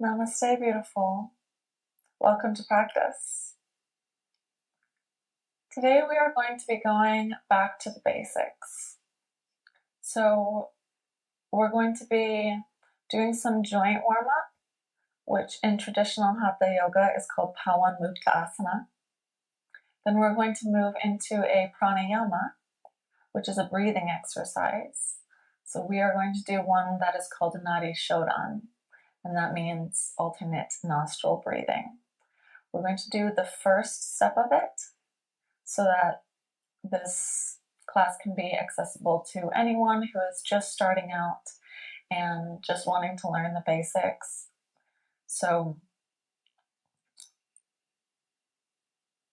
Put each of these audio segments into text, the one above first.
Namaste, beautiful. Welcome to practice. Today we are going to be going back to the basics. So we're going to be doing some joint warm-up, which in traditional Hatha yoga is called Pawanmuktasana. Then we're going to move into a Pranayama, which is a breathing exercise. So we are going to do one that is called Nadi Shodan, and that means alternate nostril breathing. We're going to do the first step of it so that this class can be accessible to anyone who is just starting out and just wanting to learn the basics. So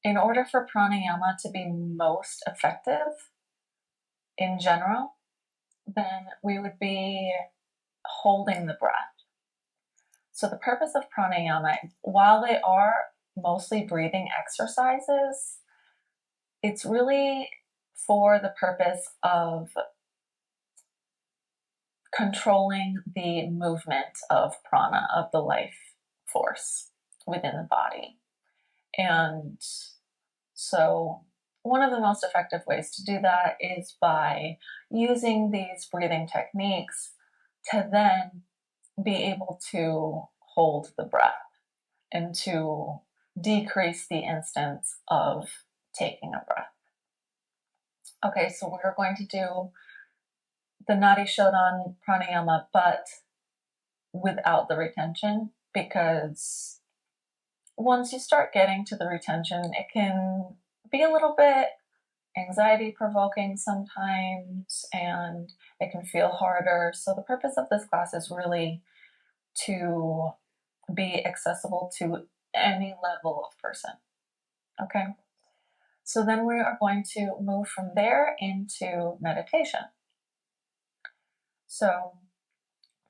in order for pranayama to be most effective in general, then we would be holding the breath. So the purpose of pranayama, while they are mostly breathing exercises, it's really for the purpose of controlling the movement of prana, of the life force within the body. And so one of the most effective ways to do that is by using these breathing techniques to then be able to hold the breath and to decrease the instance of taking a breath. Okay, so we're going to do the Nadi Shodan pranayama, but without the retention, because once you start getting to the retention, it can be a little bit anxiety provoking sometimes, and it can feel harder. So the purpose of this class is really to be accessible to any level of person. Okay, so then we are going to move from there into meditation. So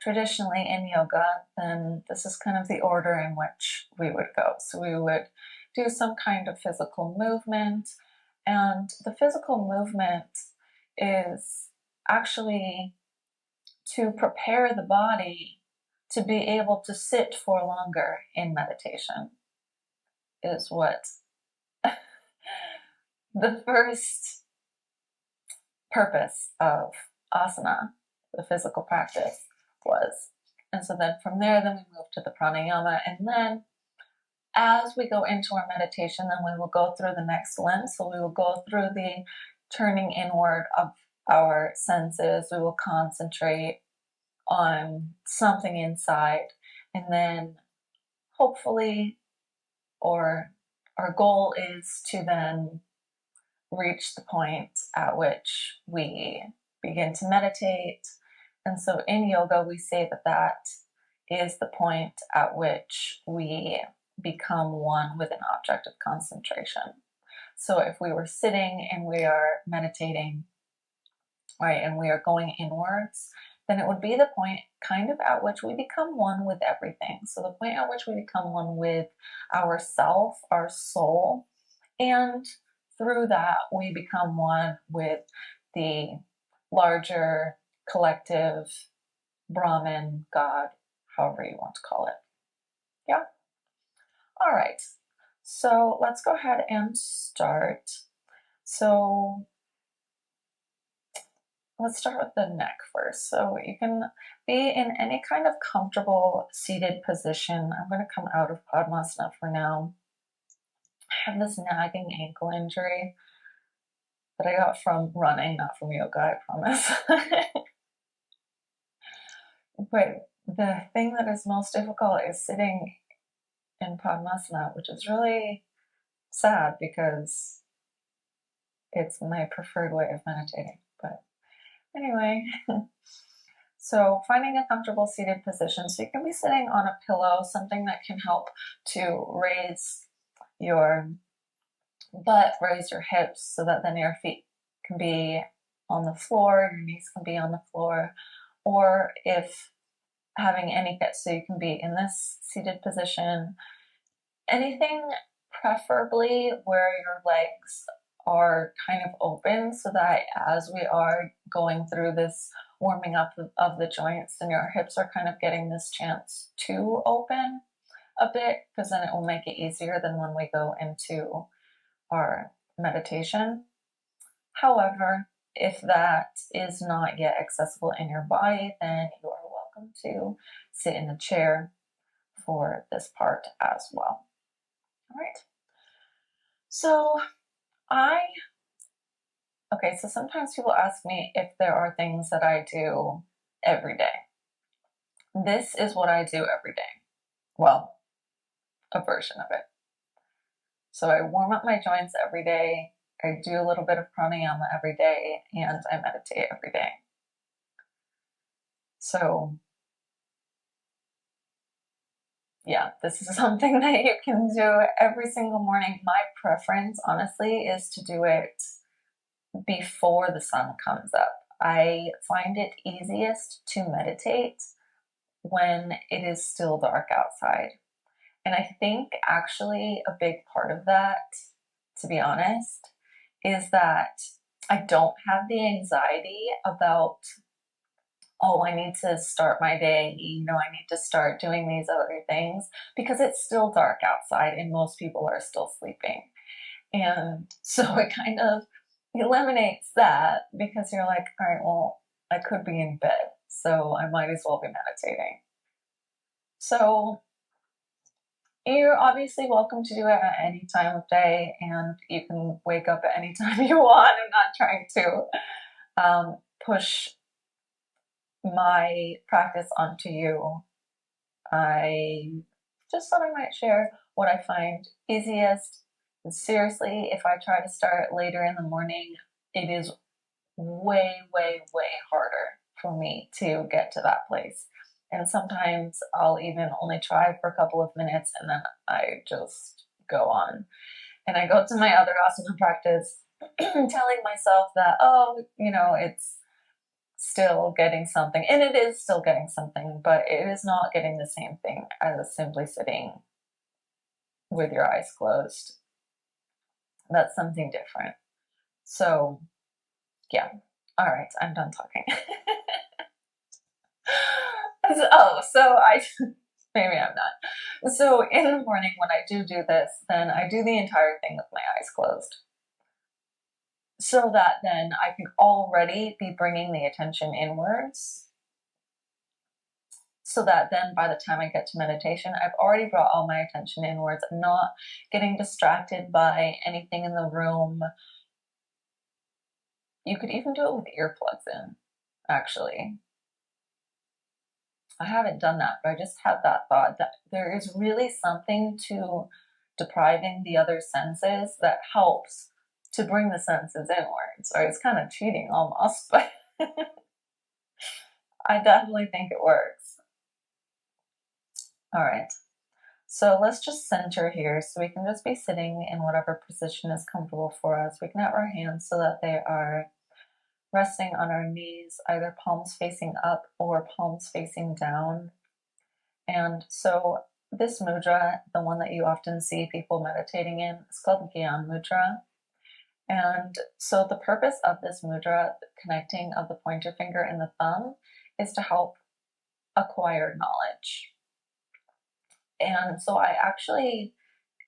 traditionally in yoga, then this is kind of the order in which we would go. So we would do some kind of physical movement, and the physical movement is actually to prepare the body to be able to sit for longer in meditation, is what the first purpose of asana, the physical practice, was. And so then from there, then we move to the pranayama, and then as we go into our meditation, then we will go through the next lens. So we will go through the turning inward of our senses. We will concentrate on something inside, and then hopefully, or our goal is to then reach the point at which we begin to meditate. And so in yoga, we say that that is the point at which we become one with an object of concentration. So if we were sitting and we are meditating, right, and we are going inwards, then it would be the point kind of at which we become one with everything. So the point at which we become one with ourself, our soul, and through that we become one with the larger collective Brahman, God, however you want to call it. Yeah? All right. So let's go ahead and start. So let's start with the neck first. So you can be in any kind of comfortable seated position. I'm going to come out of Padmasana for now. I have this nagging ankle injury that I got from running, not from yoga, I promise. But the thing that is most difficult is sitting in Padmasana, which is really sad because it's my preferred way of meditating. But anyway, so finding a comfortable seated position. So you can be sitting on a pillow, something that can help to raise your butt, raise your hips, so that then your feet can be on the floor, your knees can be on the floor, or if having any fit, so you can be in this seated position. Anything preferably where your legs are kind of open, so that as we are going through this warming up of the joints, and your hips are kind of getting this chance to open a bit, because then it will make it easier than when we go into our meditation. However, if that is not yet accessible in your body, then you are welcome to sit in a chair for this part as well. All right. So so sometimes people ask me if there are things that I do every day. This is what I do every day. Well, a version of it. So I warm up my joints every day. I do a little bit of pranayama every day, and I meditate every day. So yeah, this is something that you can do every single morning. My preference, honestly, is to do it before the sun comes up. I find it easiest to meditate when it is still dark outside. And I think actually a big part of that, to be honest, is that I don't have the anxiety about, oh, I need to start my day, I need to start doing these other things, because it's still dark outside and most people are still sleeping. And so it kind of eliminates that, because you're like, all right, well, I could be in bed, so I might as well be meditating. So you're obviously welcome to do it at any time of day, and you can wake up at any time you want. I'm not trying to push my practice onto you. I just thought I might share what I find easiest. And seriously, if I try to start later in the morning, it is way, way, way harder for me to get to that place. And sometimes I'll even only try for a couple of minutes and then I just go on. And I go to my other asana practice telling myself that, it's still getting something. And it is still getting something, but it is not getting the same thing as simply sitting with your eyes closed. That's something different. So, yeah. All right, I'm done talking. Maybe I'm not. So in the morning when I do this, then I do the entire thing with my eyes closed, so that then I can already be bringing the attention inwards, so that then by the time I get to meditation, I've already brought all my attention inwards. I'm not getting distracted by anything in the room. You could even do it with earplugs in, actually. I haven't done that, but I just had that thought that there is really something to depriving the other senses that helps to bring the senses inwards. So it's kind of cheating almost, but I definitely think it works. All right. So let's just center here. So we can just be sitting in whatever position is comfortable for us. We can have our hands so that they are resting on our knees, either palms facing up or palms facing down. And so this mudra, the one that you often see people meditating in, is called Gyan mudra. And so the purpose of this mudra, the connecting of the pointer finger and the thumb, is to help acquire knowledge. And so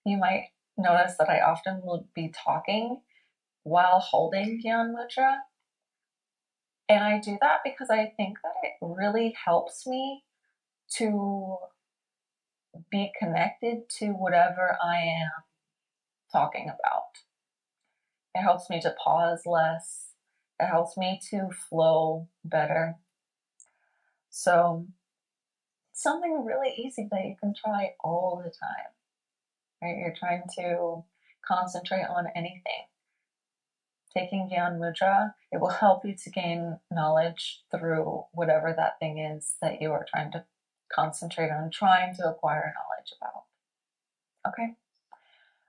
you might notice that I often will be talking while holding Gyan mudra. And I do that because I think that it really helps me to be connected to whatever I am talking about. It helps me to pause less. It helps me to flow better. So something really easy that you can try all the time, right? You're trying to concentrate on anything. Taking Gyan mudra, it will help you to gain knowledge through whatever that thing is that you are trying to concentrate on, trying to acquire knowledge about. Okay?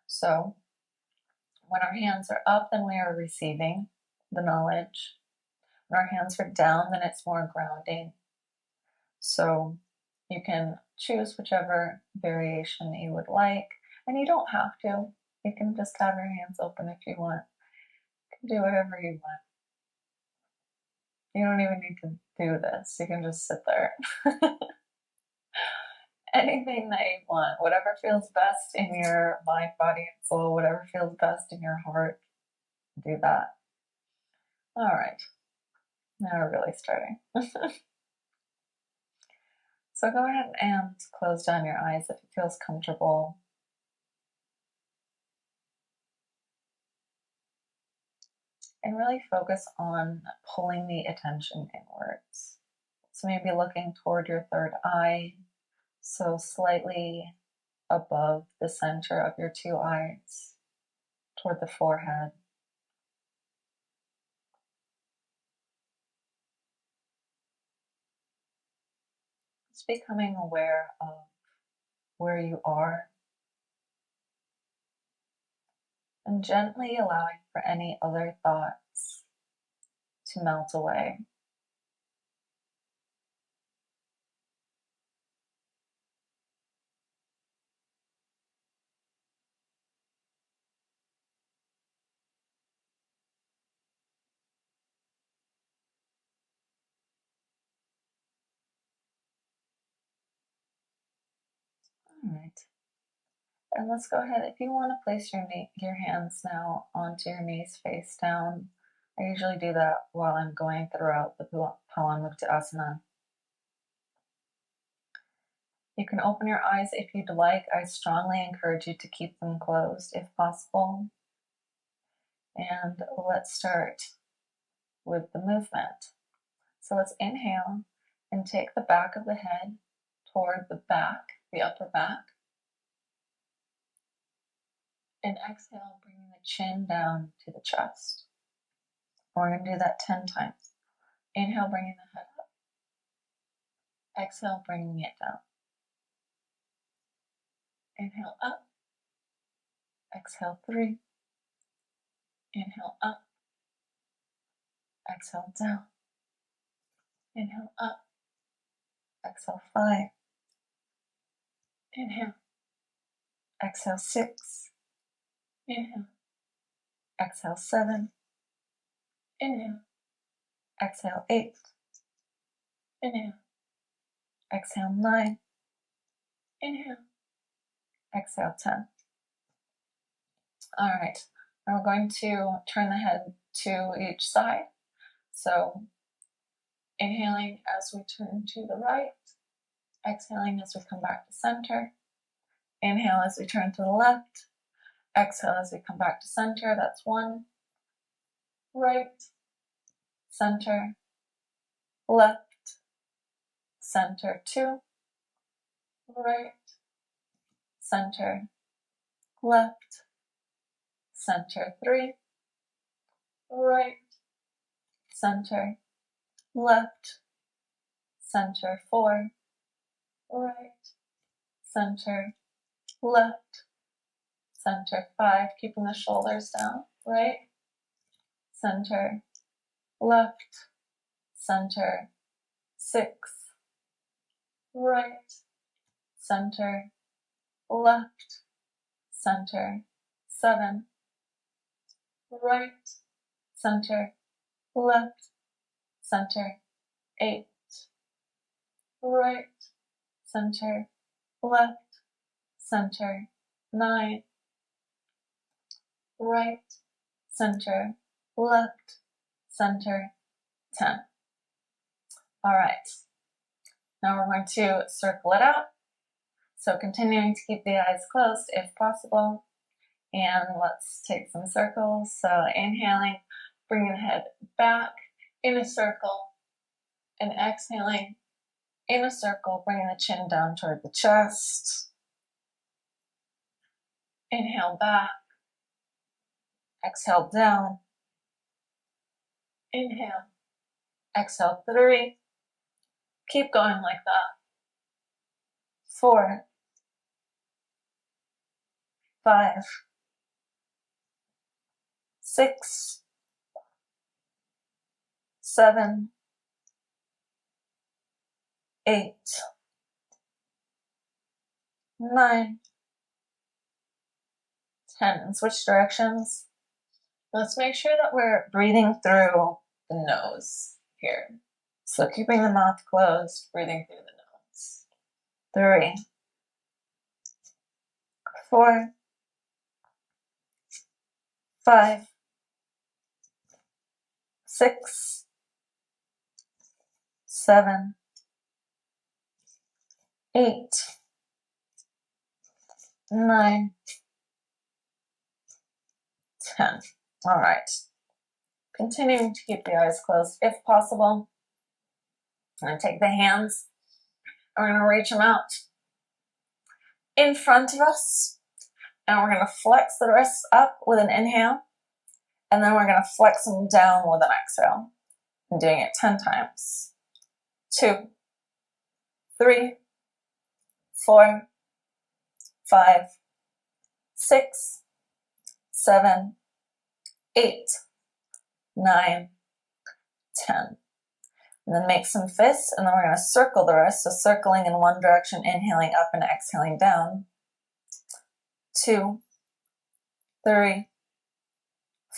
So when our hands are up, then we are receiving the knowledge. When our hands are down, then it's more grounding. So you can choose whichever variation you would like, and you don't have to. You can just have your hands open if you want. You can do whatever you want. You don't even need to do this. You can just sit there. Anything that you want, whatever feels best in your mind, body, and soul, whatever feels best in your heart, do that. All right. Now we're really starting. So go ahead and close down your eyes if it feels comfortable. And really focus on pulling the attention inwards. So maybe looking toward your third eye, so slightly above the center of your two eyes, toward the forehead. Just becoming aware of where you are and gently allowing for any other thoughts to melt away. All right. And let's go ahead. If you want to place your hands now onto your knees face down, I usually do that while I'm going throughout the Pawanmuktasana. You can open your eyes if you'd like. I strongly encourage you to keep them closed if possible. And let's start with the movement. So let's inhale and take the back of the head toward the back, the upper back. And exhale, bringing the chin down to the chest. We're going to do that 10 times. Inhale, bringing the head up. Exhale, bringing it down. Inhale up. Exhale 3. Inhale up. Exhale down. Inhale up. Exhale 5. Inhale. Exhale 6. Inhale. Exhale 7. Inhale. Exhale 8. Inhale. Exhale 9. Inhale. Exhale 10. All right. Now we're going to turn the head to each side. So inhaling as we turn to the right. Exhaling as we come back to center. Inhale as we turn to the left. Exhale as we come back to center. That's 1. Right. Center. Left. Center 2. Right. Center. Left. Center 3. Right. Center. Left. Center 4. Right. Center. Left. Center 5. Keeping the shoulders down. Right. Center. Left. Center. 6. Right. Center. Left. Center. 7. Right. Center. Left. Center. 8. Right. Center. Left. Center. 9. Right. Center. Left. Center. 10. All right. Now we're going to circle it out. So continuing to keep the eyes closed if possible. And let's take some circles. So inhaling, bringing the head back in a circle. And exhaling in a circle, bringing the chin down toward the chest. Inhale back. Exhale down. Inhale. Exhale 3. Keep going like that. 4. 5. 6. 7. 8. 9. 10. And switch directions. Let's make sure that we're breathing through the nose. here. So keeping the mouth closed, breathing through the nose. 3, 4, 5, 6, 7, 8, 9, 10. All right. Continuing to keep the eyes closed if possible. I'm going to take the hands and we're going to reach them out in front of us. And we're going to flex the wrists up with an inhale. And then we're going to flex them down with an exhale. I'm doing it 10 times. 2, 3, 4, 5, 6, 7, 8, 9, 10. And then make some fists, and then we're going to circle the wrists. So circling in one direction, inhaling up and exhaling down. 2, 3,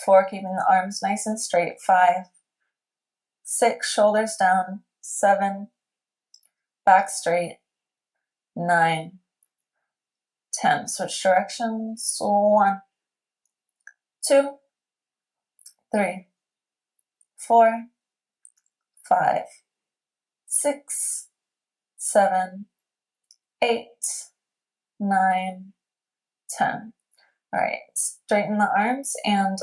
4, keeping the arms nice and straight. 5, 6, shoulders down. 7, back straight. 9, 10. Switch directions. 1, 2, 3, 4, 5, 6, 7, 8, 9, 10. All right, straighten the arms and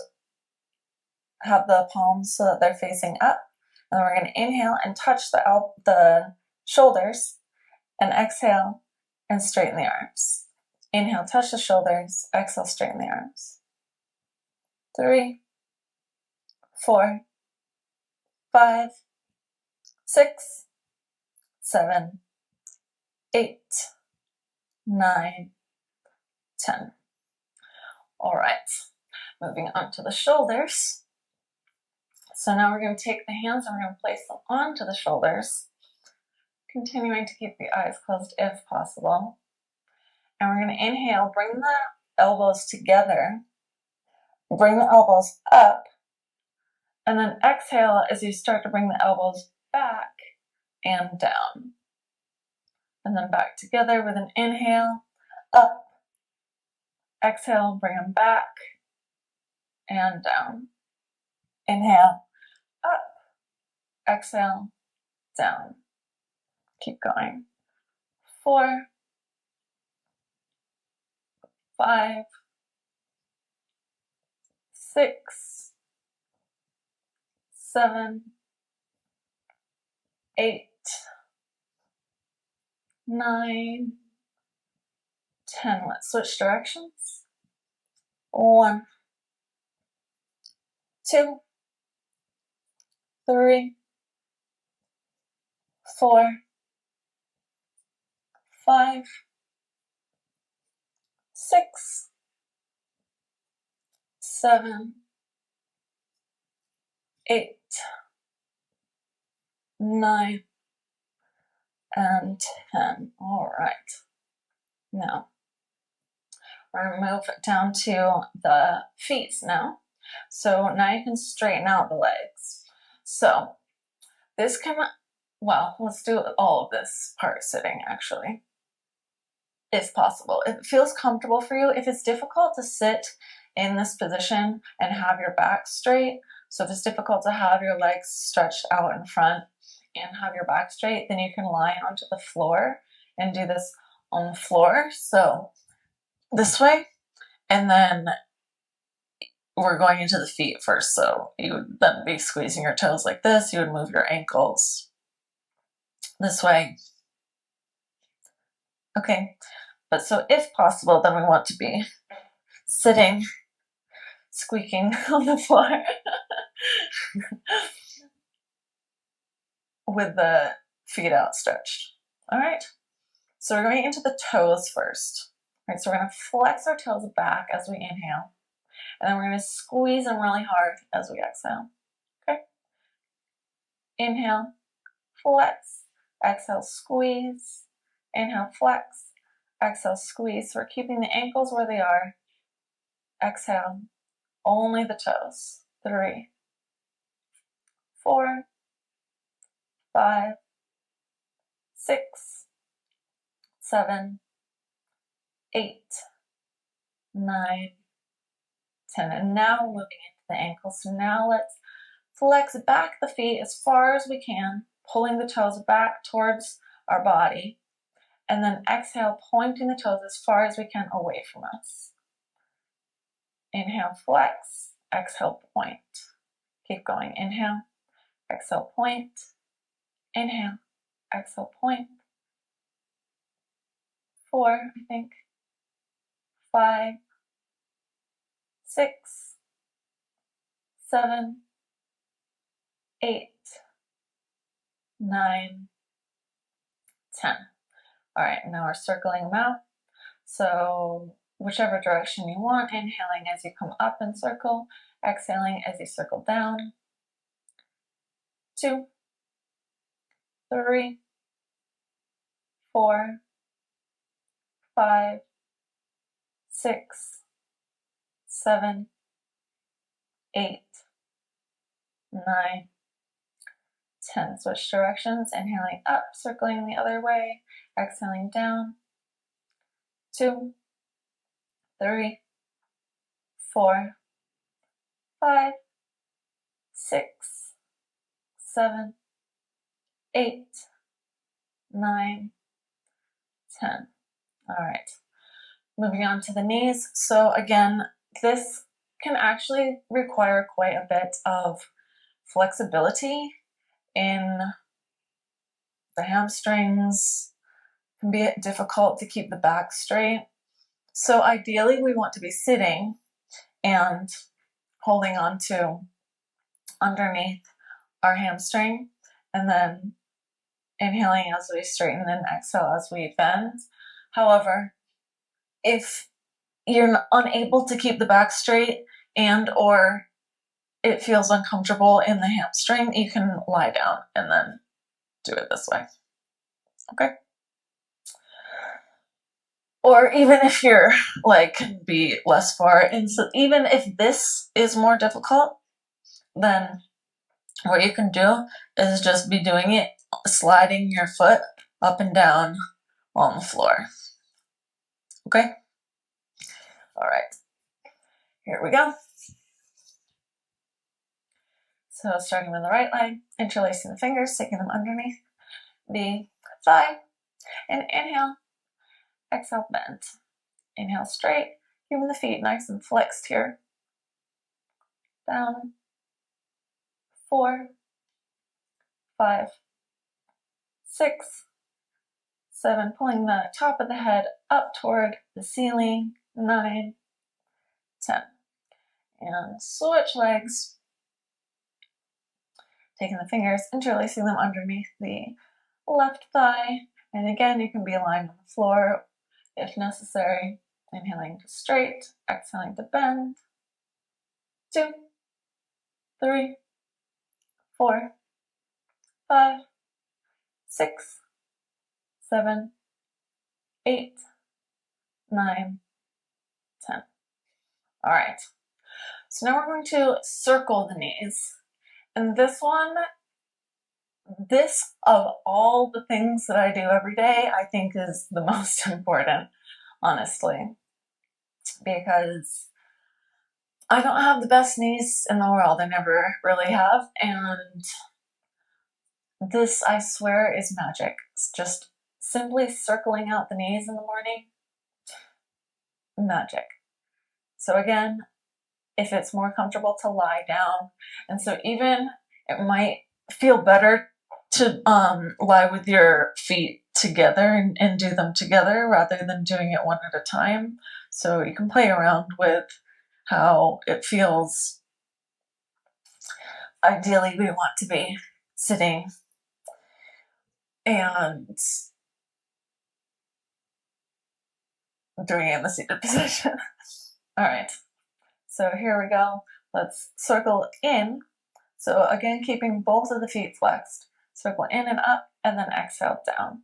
have the palms so that they're facing up. And then we're going to inhale and touch the shoulders, and exhale and straighten the arms. Inhale, touch the shoulders, exhale, straighten the arms. 3, 4, 5, 6, 7, 8, 9, 10. All right, moving on to the shoulders. So now we're going to take the hands and we're going to place them onto the shoulders, continuing to keep the eyes closed if possible. And we're going to inhale, bring the elbows together, bring the elbows up, and then exhale as you start to bring the elbows back and down. And then back together with an inhale, up, exhale, bring them back and down. Inhale, up, exhale, down. Keep going. 4, 5, 6, 7, 8, 9, 10. Let's switch directions. 1, 2, 3, 4, 5, 6, 7, 8, 9, and 10. All right. Now, we're going to move down to the feet now. So now you can straighten out the legs. So this can, well, let's do all of this part sitting actually, if possible. If it feels comfortable for you, if it's difficult to sit in this position and have your back straight, so if it's difficult to have your legs stretched out in front and have your back straight, then you can lie onto the floor and do this on the floor. So this way, and then we're going into the feet first. So you would then be squeezing your toes like this. You would move your ankles this way. Okay, but so if possible, then we want to be sitting, squeaking on the floor with the feet outstretched. All right, so we're going into the toes first. All right, so we're going to flex our toes back as we inhale, and then we're going to squeeze them really hard as we exhale. Okay, inhale, flex, exhale, squeeze, inhale, flex, exhale, squeeze. So we're keeping the ankles where they are. Exhale, only the toes. 3, 4, 5, 6, 7, 8, 9, 10. And now moving into the ankles. So now let's flex back the feet as far as we can, pulling the toes back towards our body. And then exhale, pointing the toes as far as we can away from us. Inhale, flex. Exhale, point. Keep going. Inhale, exhale, point. Inhale, exhale, point. 4, I think. 5, 6, 7, 8, 9, 10. All right, now we're circling them out. So whichever direction you want, inhaling as you come up and circle, exhaling as you circle down. 2, 3, 4, 5, 6, 7, 8, 9, 10. Switch directions, inhaling up, circling the other way, exhaling down. 2, 3, 4, 5, 6, 7, 8, 9, 10. All right, moving on to the knees. So again, this can actually require quite a bit of flexibility in the hamstrings. It can be difficult to keep the back straight. So ideally we want to be sitting and holding on to underneath our hamstring, and then inhaling as we straighten and exhale as we bend. However, if you're unable to keep the back straight and or it feels uncomfortable in the hamstring, you can lie down and then do it this way. Okay? Or even if your leg can be less far, and so even if this is more difficult, then what you can do is just be doing it, sliding your foot up and down on the floor. Okay? All right. Here we go. So starting with the right leg, interlacing the fingers, taking them underneath the thigh, and inhale, exhale, bend. Inhale, straight, keeping the feet nice and flexed here. Down. 4, 5, 6, 7, pulling the top of the head up toward the ceiling. 9, 10. And switch legs. Taking the fingers, interlacing them underneath the left thigh. And again, you can be lying on the floor if necessary. Inhaling to straight, exhaling to bend. 2, 3, 4, 5, 6, 7, 8, 9, 10. All right. So now we're going to circle the knees. And this one, this of all the things that I do every day, I think is the most important, honestly, because I don't have the best knees in the world. I never really have. And this, I swear, is magic. It's just simply circling out the knees in the morning. Magic. So again, if it's more comfortable to lie down, and so even it might feel better to lie with your feet together and do them together rather than doing it one at a time. So you can play around with how it feels. Ideally, we want to be sitting and doing it in the seated position. All right, so here we go. Let's circle in. So again, keeping both of the feet flexed. Circle in and up, and then exhale down.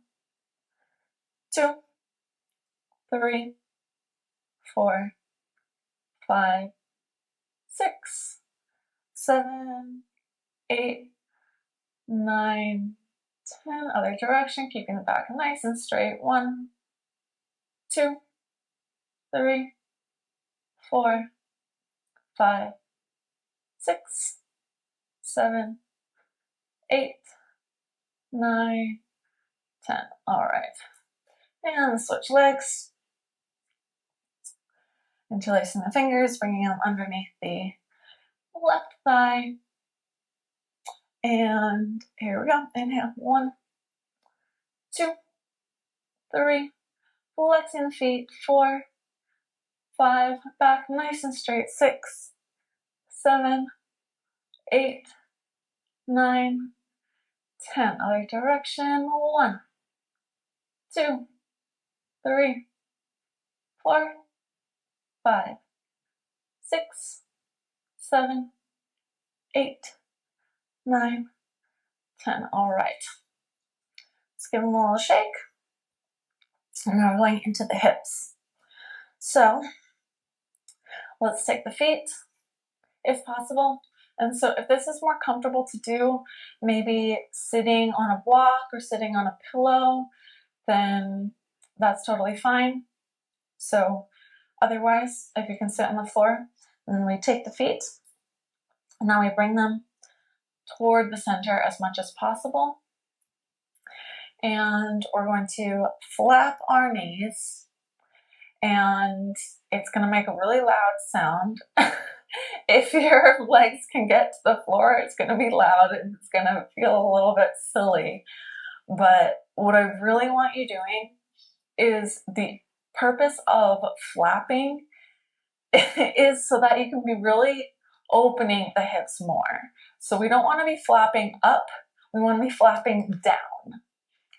2, 3, 4, 5, 6, 7, 8, 9, 10. Other direction, keeping the back nice and straight. 1, 2, 3, 4, 5, 6, 7, 8, 9, 10. All right. And switch legs. Interlacing the fingers, bringing them underneath the left thigh. And here we go. Inhale. 1, 2, 3. Flexing the feet. 4, 5. Back nice and straight. 6, 7, 8, 9, 10. Other direction. 1, 2, 3, 4, 5, 6, 7, 8, 9, 10. All right. Let's give them a little shake. And now we're going into the hips. So let's take the feet, if possible. And so if this is more comfortable to do, maybe sitting on a block or sitting on a pillow, then that's totally fine. So otherwise, if you can sit on the floor, then we take the feet, and now we bring them toward the center as much as possible. And we're going to flap our knees, and it's going to make a really loud sound. If your legs can get to the floor, it's going to be loud and it's going to feel a little bit silly. But what I really want you doing is, the purpose of flapping is so that you can be really opening the hips more. So we don't want to be flapping up, we want to be flapping down.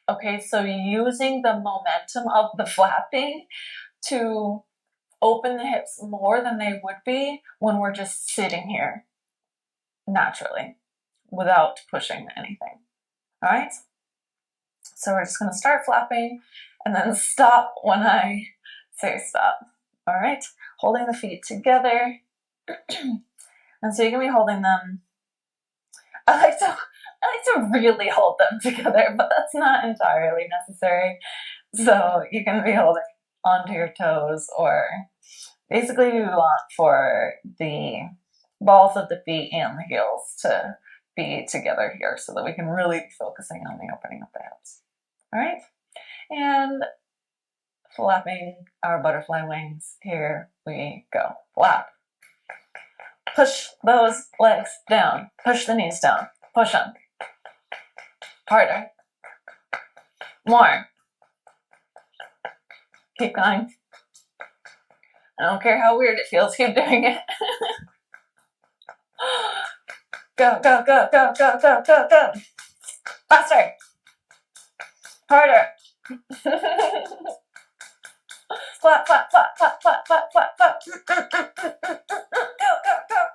Okay, so using the momentum of the flapping to open the hips more than they would be when we're just sitting here naturally without pushing anything. All right, so we're just going to start flapping and then stop when I say stop. All right, holding the feet together. And so you can be holding them. I like to really hold them together, but that's not entirely necessary. So you can be holding onto your toes, or basically we want for the balls of the feet and the heels to be together here so that we can really be focusing on the opening of the hips. All right, and flapping our butterfly wings. Here we go. Flap. Push those legs down. Push the knees down. Push them. Harder. More. Keep going. I don't care how weird it feels, keep doing it. Go, go, go, go, go, go, go, go. Faster. Harder. Flap, flap, flap, flap, flap, flap, flap, flap. Go, go, go, go, go,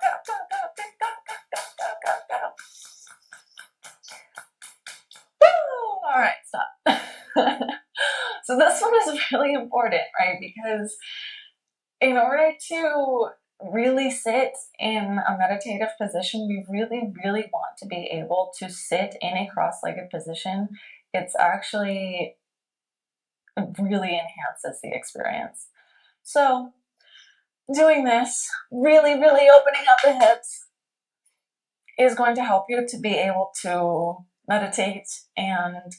go, go, go, go, go, go. Woo! All right, stop. So this one is really important, right? Because in order to really sit in a meditative position, we really, really want to be able to sit in a cross-legged position. It's actually really enhances the experience. So doing this, really, really opening up the hips, is going to help you to be able to meditate. And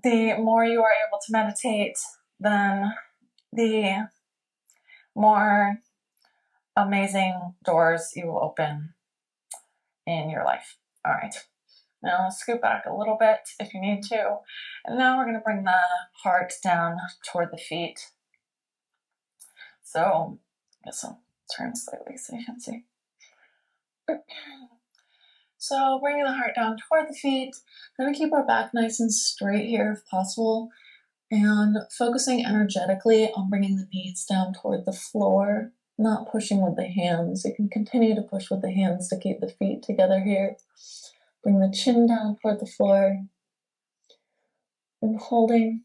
the more you are able to meditate, then the more amazing doors you will open in your life. All right, now scoot back a little bit if you need to. And now we're going to bring the heart down toward the feet. So I guess I'll turn slightly so you can see. So bringing the heart down toward the feet. Going to keep our back nice and straight here if possible, and focusing energetically on bringing the knees down toward the floor, not pushing with the hands. You can continue to push with the hands to keep the feet together here. Bring the chin down toward the floor and holding.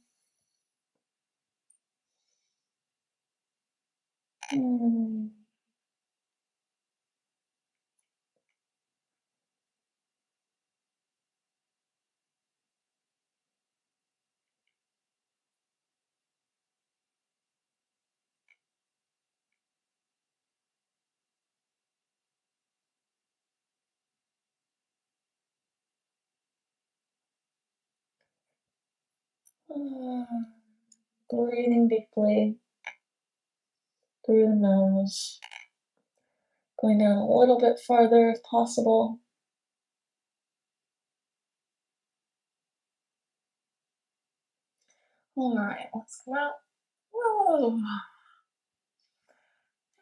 Breathing deeply through the nose. Going down a little bit farther if possible. All right, let's come out. Whoa.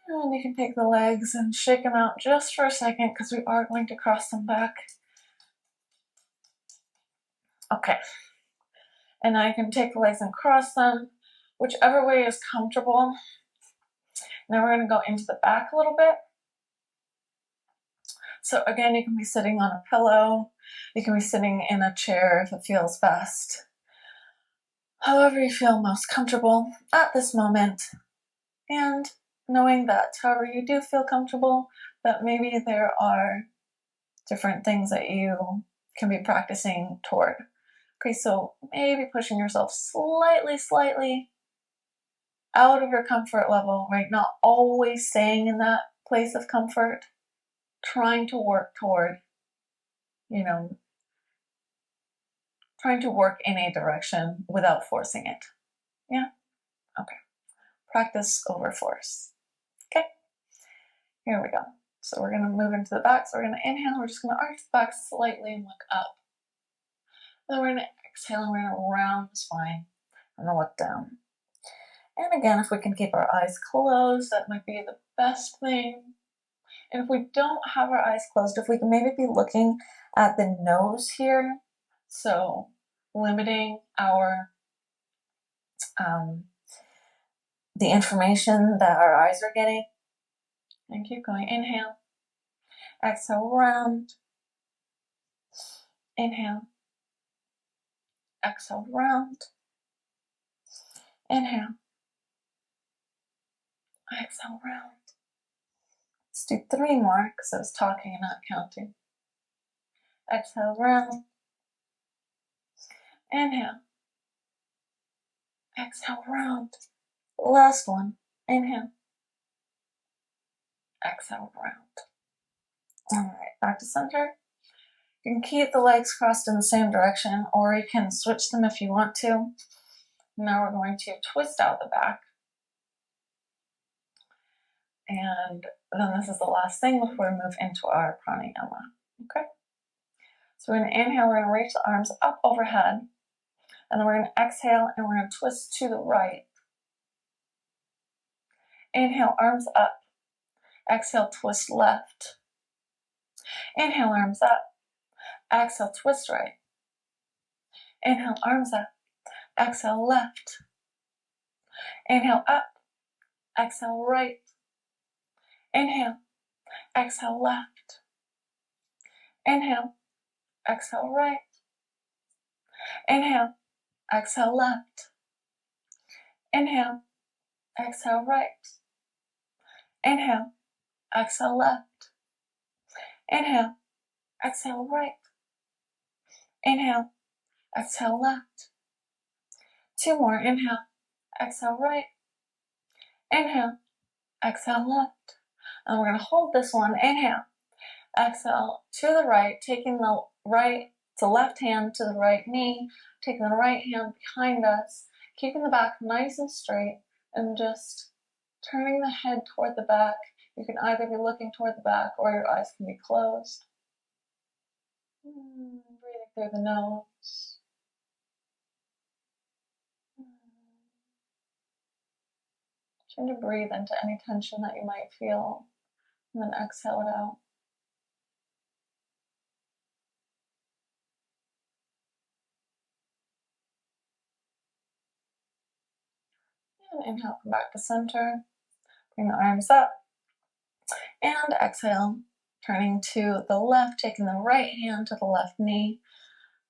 And you can take the legs and shake them out just for a second because we are going to cross them back. Okay. And now you can take the legs and cross them, whichever way is comfortable. Now we're going to go into the back a little bit. So again, you can be sitting on a pillow. You can be sitting in a chair if it feels best. However you feel most comfortable at this moment. And knowing that however you do feel comfortable, that maybe there are different things that you can be practicing toward. Okay, so maybe pushing yourself slightly out of your comfort level, right? Not always staying in that place of comfort, trying to work toward, trying to work in a direction without forcing it. Yeah? Okay. Practice over force. Okay? Here we go. So we're going to move into the back. So we're going to inhale. We're just going to arch the back slightly and look up. Then we're going to exhale and we're going to round the spine and then look down. And again, if we can keep our eyes closed, that might be the best thing. And if we don't have our eyes closed, if we can maybe be looking at the nose here, so limiting our the information that our eyes are getting. And keep going. Inhale. Exhale, round. Inhale. Exhale, round. Inhale. Exhale, round. Let's do 3 more because I was talking and not counting. Exhale, round. Inhale. Exhale, round. Last one. Inhale. Exhale, round. Alright, back to center. You can keep the legs crossed in the same direction, or you can switch them if you want to. Now we're going to twist out the back. And then this is the last thing before we move into our pranayama. Okay? So we're going to inhale, we're going to reach the arms up overhead. And then we're going to exhale and we're going to twist to the right. Inhale, arms up. Exhale, twist left. Inhale, arms up. Exhale, twist right. Inhale, arms up. Exhale, left. Inhale, up. Exhale, right. Inhale. Exhale, left. Inhale. Exhale, right. Inhale. Exhale, left. Inhale. Exhale, right. Inhale. Exhale, left. Inhale. Exhale, right. Inhale. Exhale, left. 2 more. Inhale. Exhale, right. Inhale. Exhale, left. And we're going to hold this one. Inhale. Exhale to the right, taking the left hand to the right knee, taking the right hand behind us, keeping the back nice and straight, and just turning the head toward the back. You can either be looking toward the back or your eyes can be closed. Breathing through the nose. Trying to breathe into any tension that you might feel, and then exhale it out. And inhale, come back to center. Bring the arms up. And exhale, turning to the left, taking the right hand to the left knee,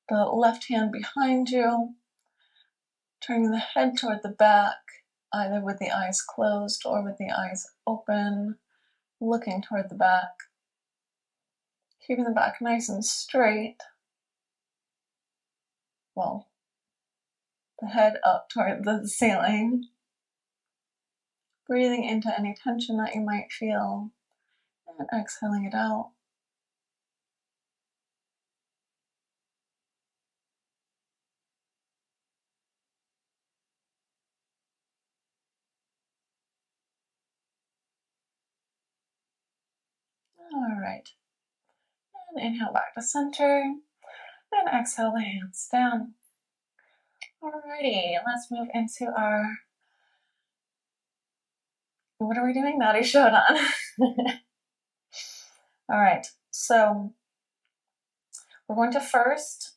the left hand behind you, turning the head toward the back, either with the eyes closed or with the eyes open, looking toward the back, keeping the back nice and straight. Well, the head up toward the ceiling. Breathing into any tension that you might feel, and exhaling it out. All right. And inhale back to center. And exhale the hands down. Alrighty, let's move into our, what are we doing? Nadi Shodan. All right, so we're going to first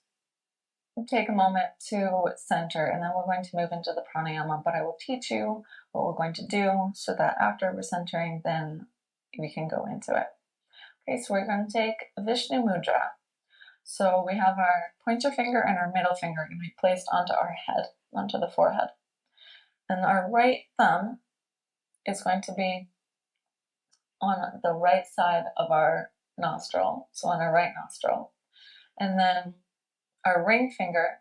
take a moment to center, and then we're going to move into the pranayama, but I will teach you what we're going to do so that after we're centering, then we can go into it. Okay, so we're going to take Vishnu Mudra. So we have our pointer finger and our middle finger going to be placed onto our head, onto the forehead. And our right thumb is going to be on the right side of our nostril, so on our right nostril. And then our ring finger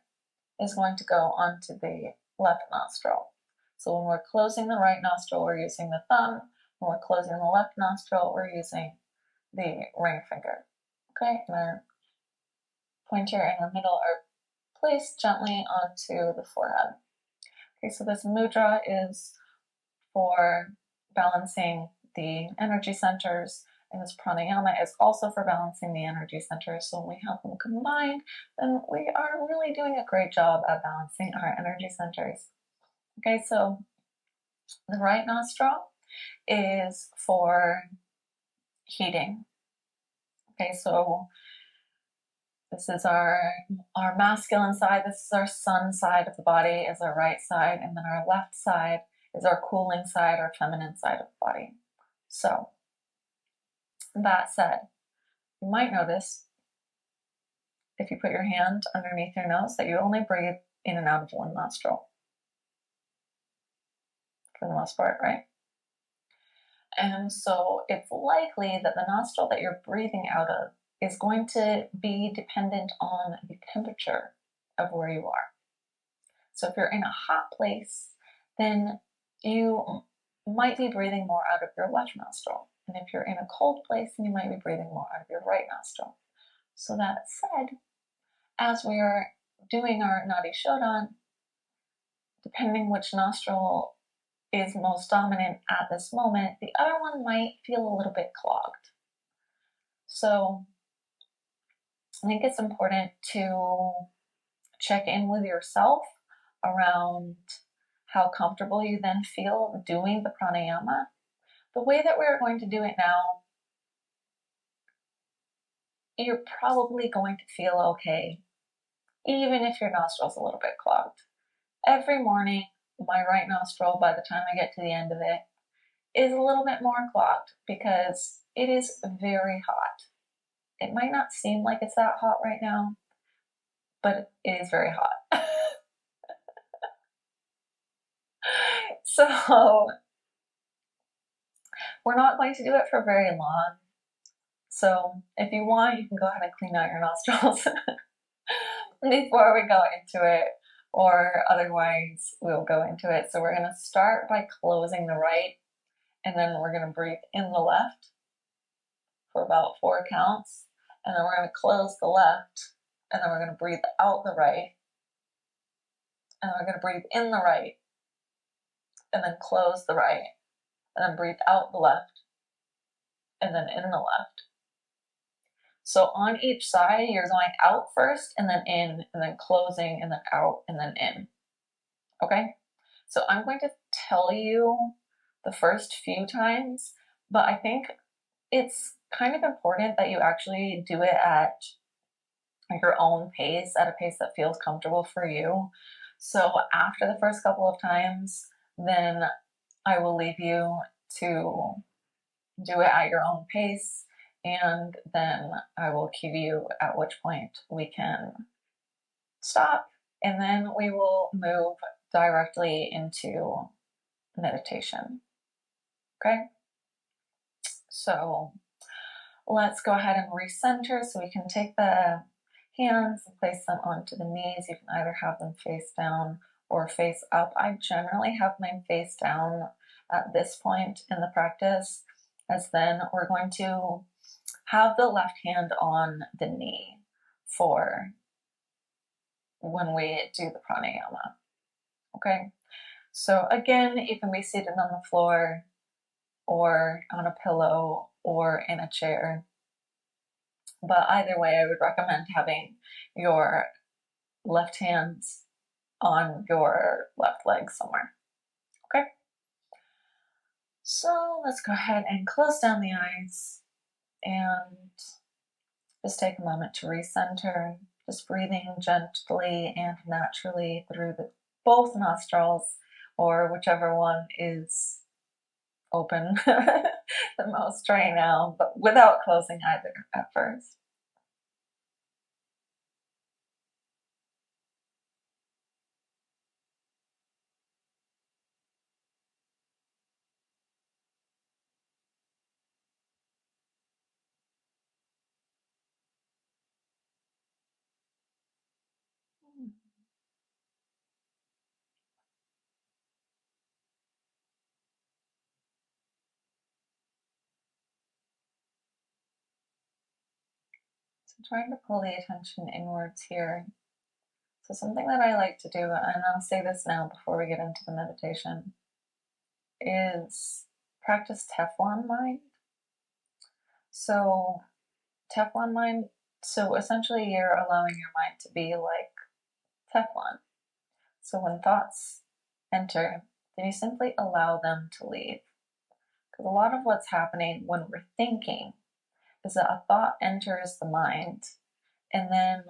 is going to go onto the left nostril. So when we're closing the right nostril, we're using the thumb. When we're closing the left nostril, we're using the ring finger. Okay, and our pointer and our middle are placed gently onto the forehead. Okay, so this mudra is for balancing the energy centers, and this pranayama is also for balancing the energy centers. So when we have them combined, then we are really doing a great job at balancing our energy centers. Okay, so the right nostril is for heating. Okay, so this is our masculine side, this is our sun side of the body, is our right side, and then our left side is our cooling side, our feminine side of the body. So, that said, you might notice if you put your hand underneath your nose that you only breathe in and out of one nostril. For the most part, right? And so it's likely that the nostril that you're breathing out of is going to be dependent on the temperature of where you are. So if you're in a hot place, then you might be breathing more out of your left nostril. And if you're in a cold place, then you might be breathing more out of your right nostril. So that said, as we are doing our Nadi Shodan, depending which nostril is most dominant at this moment, the other one might feel a little bit clogged. So I think it's important to check in with yourself around how comfortable you then feel doing the pranayama. The way that we're going to do it now, you're probably going to feel okay, even if your nostril's a little bit clogged. Every morning, my right nostril, by the time I get to the end of it, is a little bit more clogged because it is very hot. It might not seem like it's that hot right now, but it is very hot. So we're not going to do it for very long. So if you want, you can go ahead and clean out your nostrils before we go into it, or otherwise we'll go into it. So we're going to start by closing the right, and then we're going to breathe in the left for about 4 counts, and then we're going to close the left, and then we're going to breathe out the right, and then we're going to breathe in the right, and then close the right, and then breathe out the left, and then in the left. So on each side, you're going out first, and then in, and then closing, and then out, and then in. Okay? So I'm going to tell you the first few times, but I think it's kind of important that you actually do it at your own pace, at a pace that feels comfortable for you. So after the first couple of times, then I will leave you to do it at your own pace, and then I will cue you at which point we can stop, and then we will move directly into meditation. Okay? So let's go ahead and recenter. So we can take the hands and place them onto the knees. You can either have them face down or face up. I generally have mine face down at this point in the practice, as then we're going to have the left hand on the knee for when we do the pranayama. Okay? So again, you can be seated on the floor or on a pillow or in a chair. But either way, I would recommend having your left hand on your left leg somewhere. Okay? So let's go ahead and close down the eyes and just take a moment to recenter, just breathing gently and naturally through both nostrils, or whichever one is open the most right now, but without closing either at first. So trying to pull the attention inwards here. So something that I like to do, and I'll say this now before we get into the meditation, is practice Teflon mind. So Teflon mind, so essentially you're allowing your mind to be like Teflon. So when thoughts enter, then you simply allow them to leave. Because a lot of what's happening when we're thinking is that a thought enters the mind and then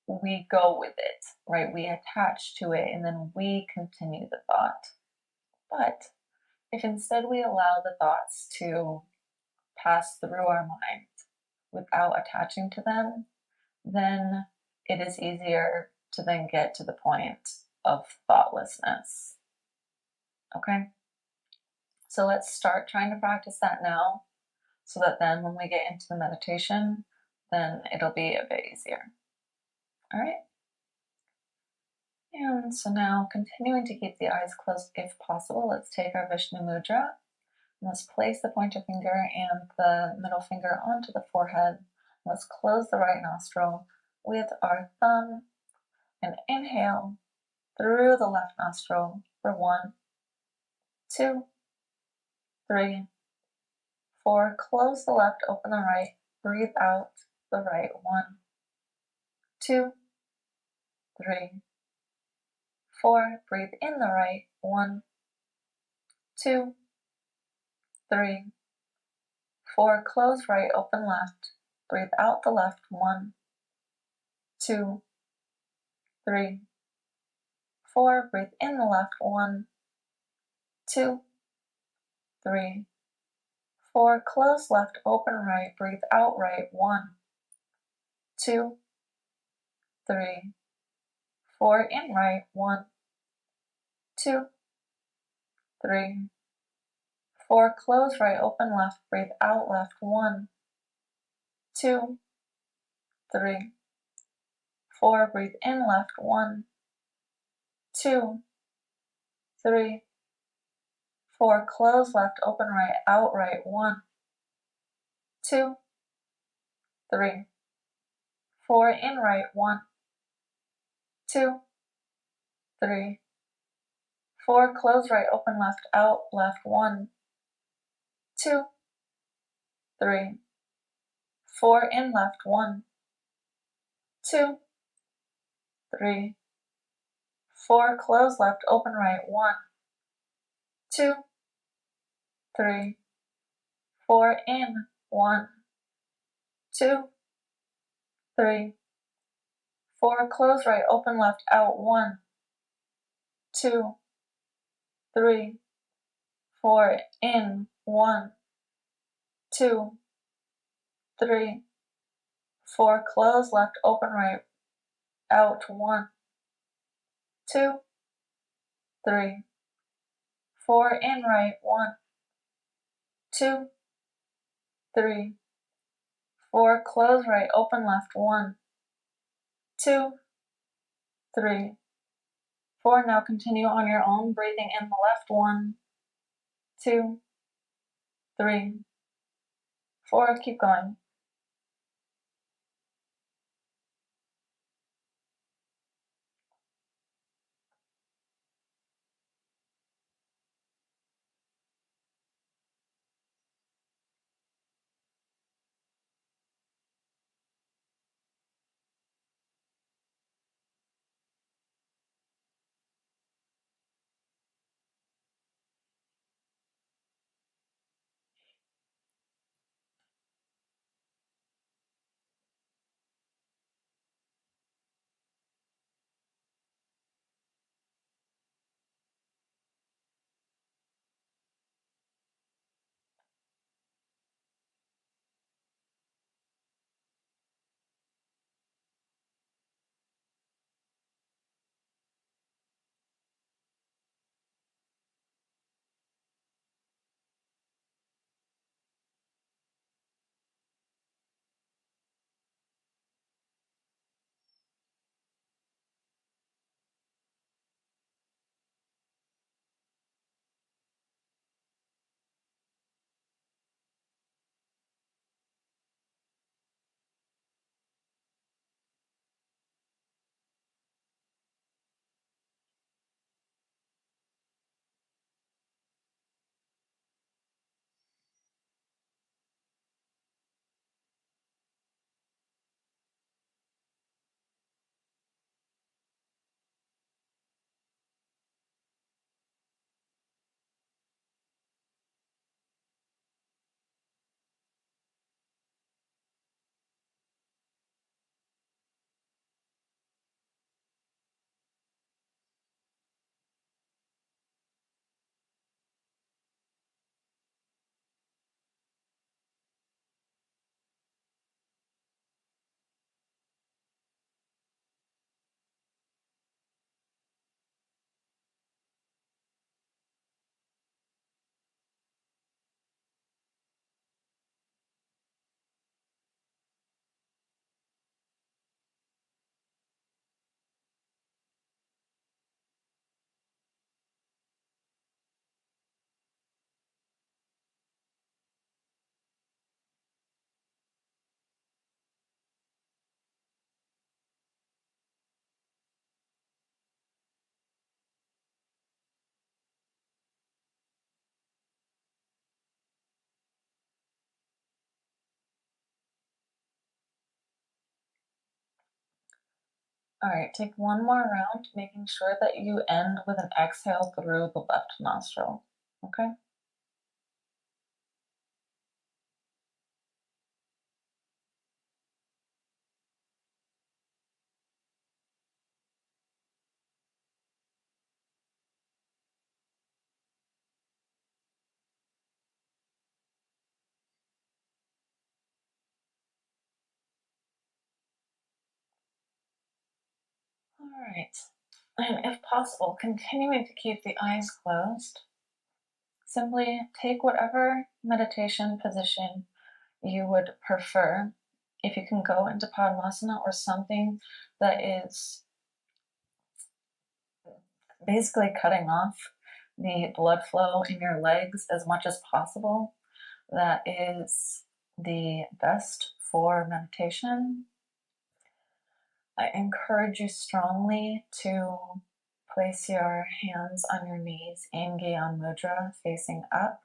we go with it, right? We attach to it and then we continue the thought. But if instead we allow the thoughts to pass through our mind without attaching to them, then it is easier to then get to the point of thoughtlessness. Okay? So let's start trying to practice that now, so that then when we get into the meditation, then it'll be a bit easier. All right? And so now, continuing to keep the eyes closed if possible, let's take our Vishnu Mudra. Let's place the pointer finger and the middle finger onto the forehead. Let's close the right nostril with our thumb and inhale through the left nostril for 1, 2, 3, 4. Close the left, open the right. Breathe out the right. 1, 2, 3, 4. Breathe in the right. 1, 2, 3, 4. Close right, open left. Breathe out the left. 1, 2, 3, 4. Breathe in the left. 1, 2, 3, 4. Close left, open right. Breathe out right. 1, 2, 3, 4. In right. 1, 2, 3, 4. Close right, open left. Breathe out left. 1, 2, 3, 4. Breathe in left. 1, 2, 3, 4. Close left, open right, out right. 1, 2, 3, 4. In right. 1, 2, 3, 4. Close right, open left, out left. 1, 2, 3, 4. In left. 1, 2, 3, 4. Close left, open right. 1, 2, 3, 4. In. 1, 2, 3, 4. Close right, open left, out. 1, 2, 3, 4. In. 1, 2, 3, 4. Close left, open right, out. 1, 2, 3, 4. In right. 1, 2, 3, 4. Close right, open left. 1, 2, 3, 4. Now continue on your own, breathing in the left. 1, 2, 3, 4. Keep going. All right, take one more round, making sure that you end with an exhale through the left nostril. Okay? All right. And if possible, continuing to keep the eyes closed. Simply take whatever meditation position you would prefer. If you can go into Pawanmuktasana or something that is basically cutting off the blood flow in your legs as much as possible, that is the best for meditation. I encourage you strongly to place your hands on your knees in Gyan Mudra, facing up.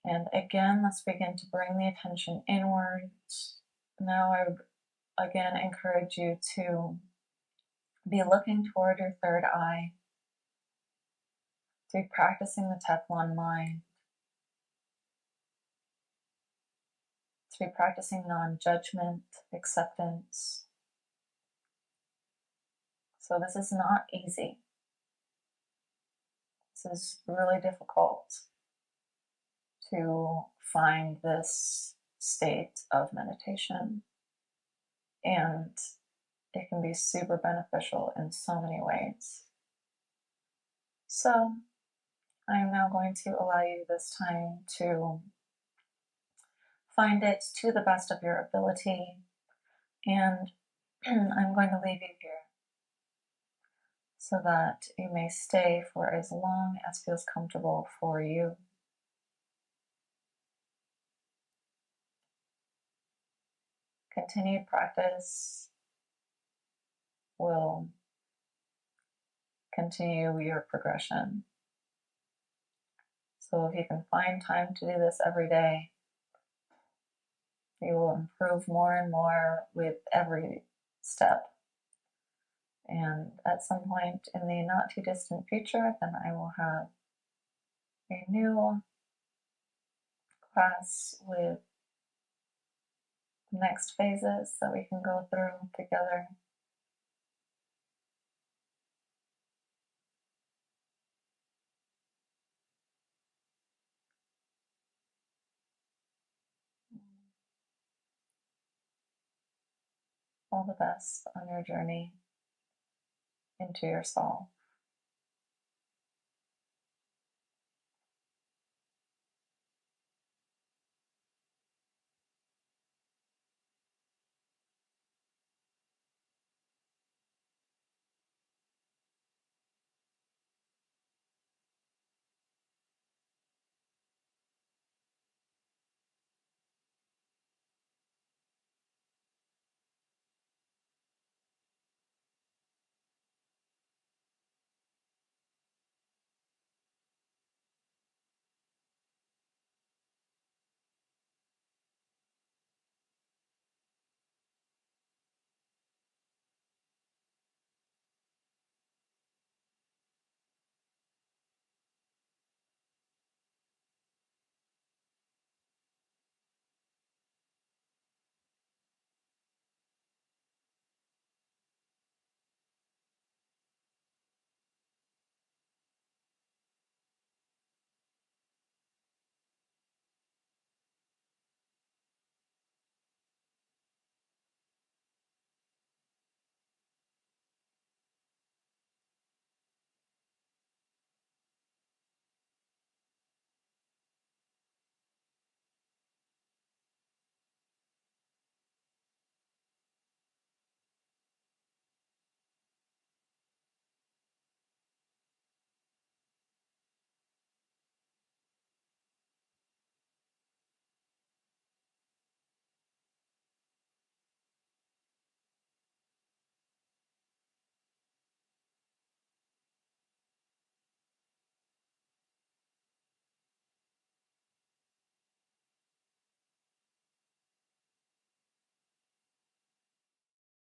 And again, let's begin to bring the attention inwards. Now I would again encourage you to be looking toward your third eye, to be practicing the Teflon mind, to be practicing non-judgment, acceptance. So this is not easy. This is really difficult to find this state of meditation. And it can be super beneficial in so many ways. So I am now going to allow you this time to find it to the best of your ability. And I'm going to leave you here so that you may stay for as long as feels comfortable for you. Continued practice will continue your progression. So if you can find time to do this every day, you will improve more and more with every step. And at some point in the not too distant future, then I will have a new class with next phases that we can go through together. All the best on your journey into your soul.